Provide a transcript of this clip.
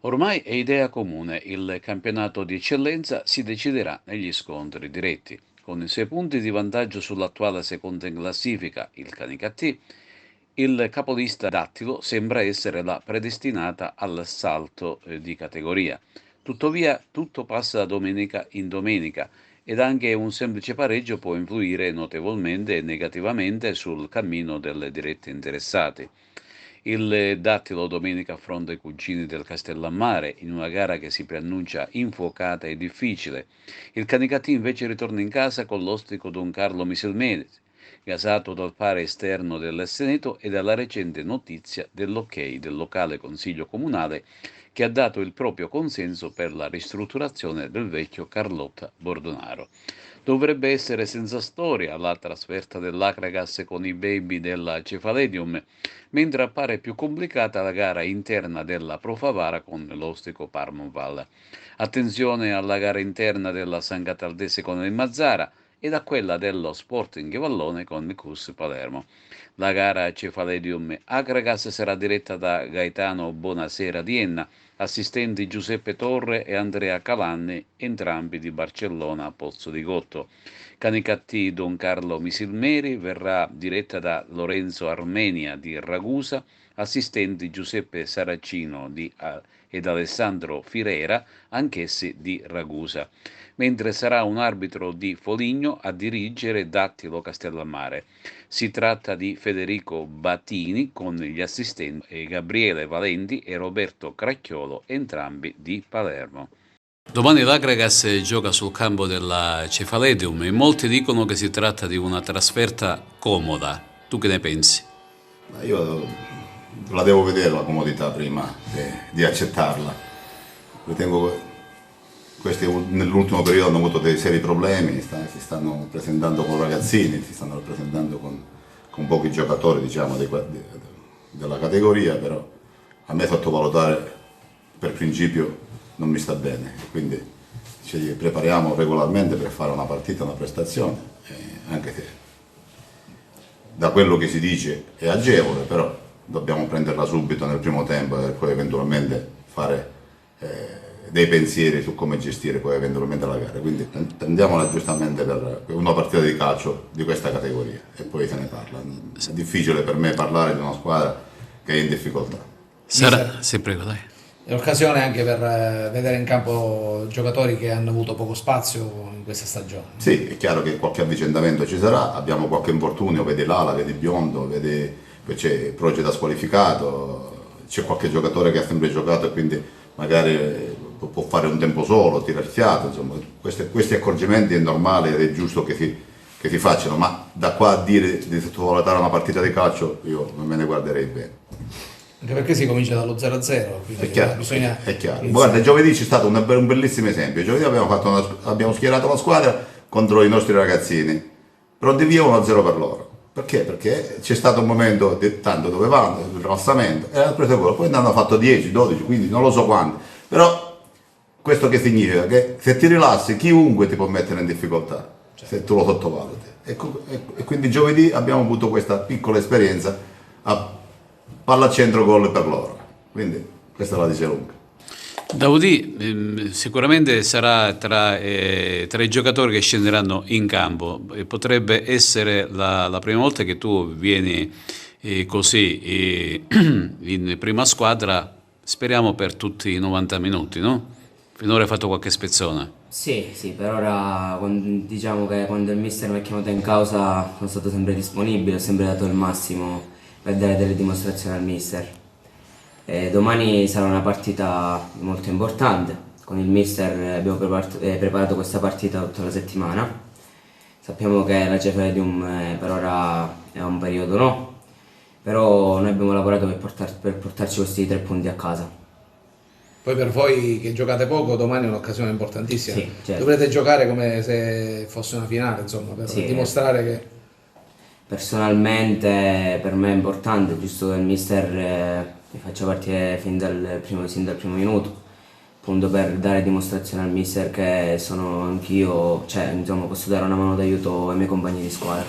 Ormai è idea comune, il campionato di eccellenza si deciderà negli scontri diretti. Con i 6 punti di vantaggio sull'attuale seconda in classifica, il Canicattì, il capolista Dattilo sembra essere la predestinata al salto di categoria. Tuttavia, tutto passa da domenica in domenica ed anche un semplice pareggio può influire notevolmente e negativamente sul cammino delle dirette interessate. Il Dattilo domenica affronta i cugini del Castellammare in una gara che si preannuncia infuocata e difficile. Il Canicattì invece ritorna in casa con l'ostico Don Carlo Miselmesi, gasato dal pari esterno del Seneto e dalla recente notizia dell'ok del locale consiglio comunale che ha dato il proprio consenso per la ristrutturazione del vecchio Carlotta Bordonaro. Dovrebbe essere senza storia la trasferta dell'Acragas con i baby della Cefaledium, mentre appare più complicata la gara interna della Pro Favara con l'Ostico Parmonval. Attenzione alla gara interna della San Cataldese con il Mazzara ed a quella dello Sporting Vallone con il CUS Palermo. La gara Cefaledium Acragas sarà diretta da Gaetano Bonasera di Enna, assistenti Giuseppe Torre e Andrea Cavanni, entrambi di Barcellona Pozzo di Gotto. Canicattì Don Carlo Misilmeri verrà diretta da Lorenzo Armenia di Ragusa, assistenti Giuseppe Saracino ed Alessandro Firera, anch'essi di Ragusa, mentre sarà un arbitro di Foligno a dirigere Dattilo Castellammare. Si tratta di Federico Battini con gli assistenti Gabriele Valenti e Roberto Cracchiolo, entrambi di Palermo. Domani l'Agragas gioca sul campo della Cefaledium e molti dicono che si tratta di una trasferta comoda. Tu che ne pensi? Io la devo vedere la comodità prima di accettarla. Ritengo che questi nell'ultimo periodo hanno avuto dei seri problemi, si stanno presentando con ragazzini, si stanno presentando con pochi giocatori diciamo, della categoria, però a me sottovalutare per principio non mi sta bene, quindi ci prepariamo regolarmente per fare una partita, una prestazione, anche se da quello che si dice è agevole, però dobbiamo prenderla subito nel primo tempo e poi eventualmente fare dei pensieri su come gestire poi eventualmente la gara, quindi prendiamola giustamente per una partita di calcio di questa categoria e poi se ne parla. È difficile per me parlare di una squadra che è in difficoltà. Sarà, se prego, dai. È occasione anche per vedere in campo giocatori che hanno avuto poco spazio in questa stagione. Sì, è chiaro che qualche avvicendamento ci sarà, abbiamo qualche infortunio, vedi Lala, vedi Biondo, vedi c'è Proceda squalificato, c'è qualche giocatore che ha sempre giocato e quindi magari può fare un tempo solo, tirare fiato, insomma, questi accorgimenti è normale ed è giusto che si facciano, ma da qua a dire di sottovalutare una partita di calcio io non me ne guarderei bene. Anche perché si comincia dallo 0-0, È chiaro, bisogna è chiaro. Guarda, giovedì c'è stato un bellissimo esempio. Giovedì abbiamo schierato la squadra contro i nostri ragazzini, pronti via 1-0 per loro. Perché? Perché c'è stato un momento di tanto dove vanno, il rilassamento, e hanno preso gol, poi ne hanno fatto 10, 12, quindi non lo so quanti. Però questo che significa? Che se ti rilassi chiunque ti può mettere in difficoltà, se tu lo sottovaluti. E quindi giovedì abbiamo avuto questa piccola esperienza a palla a centro gol per loro, quindi questa la dice lunga. Daudi sicuramente sarà tra i giocatori che scenderanno in campo. Potrebbe essere la prima volta che tu vieni così in prima squadra, speriamo per tutti i 90 minuti, no? Finora hai fatto qualche spezzone. Sì, sì, per ora diciamo che quando il mister mi ha chiamato in causa sono stato sempre disponibile, ho sempre dato il massimo per dare delle dimostrazioni al mister. Domani sarà una partita molto importante, con il mister abbiamo preparato questa partita tutta la settimana. Sappiamo che la Cefaledium per ora è un periodo no, però noi abbiamo lavorato per portarci questi 3 punti a casa. Poi per voi che giocate poco, domani è un'occasione importantissima. Sì, certo. Dovrete giocare come se fosse una finale, insomma, per Sì, dimostrare che... Personalmente per me è importante, giusto che il mister mi faccia partire sin dal primo minuto, appunto per dare dimostrazione al mister che sono anch'io, cioè insomma posso dare una mano d'aiuto ai miei compagni di squadra.